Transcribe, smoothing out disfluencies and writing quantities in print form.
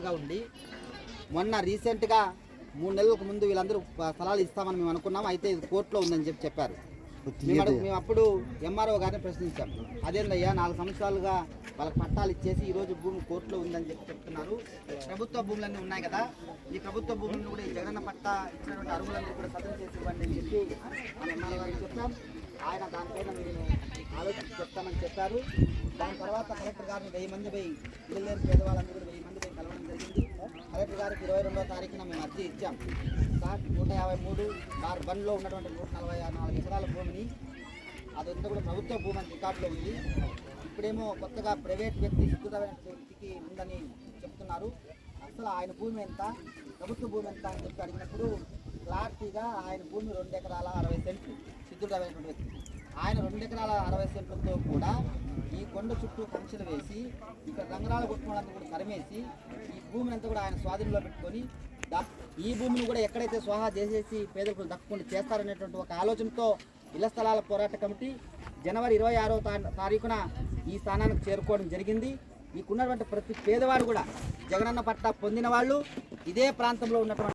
ఉండి మొన్న రీసెంట్గా 3 నెలలకు ముందు వీళ్ళందరూ స్థలాలు ఇస్తామని మేము అనుకున్నాం. అయితే ఇది కోర్టులో ఉందని చెప్పారు. మేము అప్పుడు ఎంఆర్ఓ గారిని ప్రశ్నించాం. అదేందయ్యా 4 సంవత్సరాలుగా వాళ్ళకి పట్టాలు ఇచ్చేసి ఈరోజు భూమి కోర్టులో ఉందని చెప్తున్నారు. ప్రభుత్వ భూములన్నీ ఉన్నాయి కదా, ఈ ప్రభుత్వ భూములను కూడా ఈ జగనన్న పట్టా ఇచ్చినటువంటి అర్హులందరూ కూడా సదనం చేసి ఇవ్వండి అని చెప్పి మన ఎంఆర్ఓ గారికి చెప్పాం. ఆయన దానిపైన మేము ఆలోచించి చెప్తామని చెప్పారు. దాని తర్వాత కలెక్టర్ గారిని 1000 మంది పోయి ఇల్లు లేని పేదవాళ్ళందరూ కూడా 1000 మంది పోయి కలవడం జరిగింది. కలెక్టర్ గారికి 22వ తారీఖున మేము అర్జీ ఇచ్చాం. సార్ 153/1లో ఉన్నటువంటి 144 ఎకరాల భూమిని అదంతా కూడా ప్రభుత్వ భూమి అని రికార్డులో ఉంది. ఇప్పుడేమో కొత్తగా ప్రైవేట్ వ్యక్తి సిద్ధమైన వ్యక్తికి ఉందని చెప్తున్నారు. అసలు ఆయన భూమి ఎంత, ప్రభుత్వ భూమి ఎంత అని చెప్పి అడిగినప్పుడు క్లారిటీగా ఆయన భూమి 2 ఎకరాల 60 సెంట్లు సిద్ధుడమైనటువంటి వ్యక్తి. ఆయన 2 ఎకరాల 60 సెంట్లతో కూడా ఈ కొండ చుట్టూ కంచెలు వేసి ఇక్కడ రంగరాల కొట్టుకోవడానికి కూడా తరిమేసి ఈ భూమిని అంతా కూడా ఆయన స్వాధీనంలో పెట్టుకొని ఈ భూమిని కూడా ఎక్కడైతే స్వాహా చేసేసి పేదలకు దక్కకుండా చేస్తారనేటువంటి ఒక ఆలోచనతో ఇళ్ల స్థలాల పోరాట కమిటీ జనవరి 26వ తారీఖున ఈ స్థానానికి చేరుకోవడం జరిగింది. మీకున్నటువంటి ప్రతి పేదవాడు కూడా జగనన్న పట్టా పొందిన వాళ్ళు ఇదే ప్రాంతంలో ఉన్నటువంటి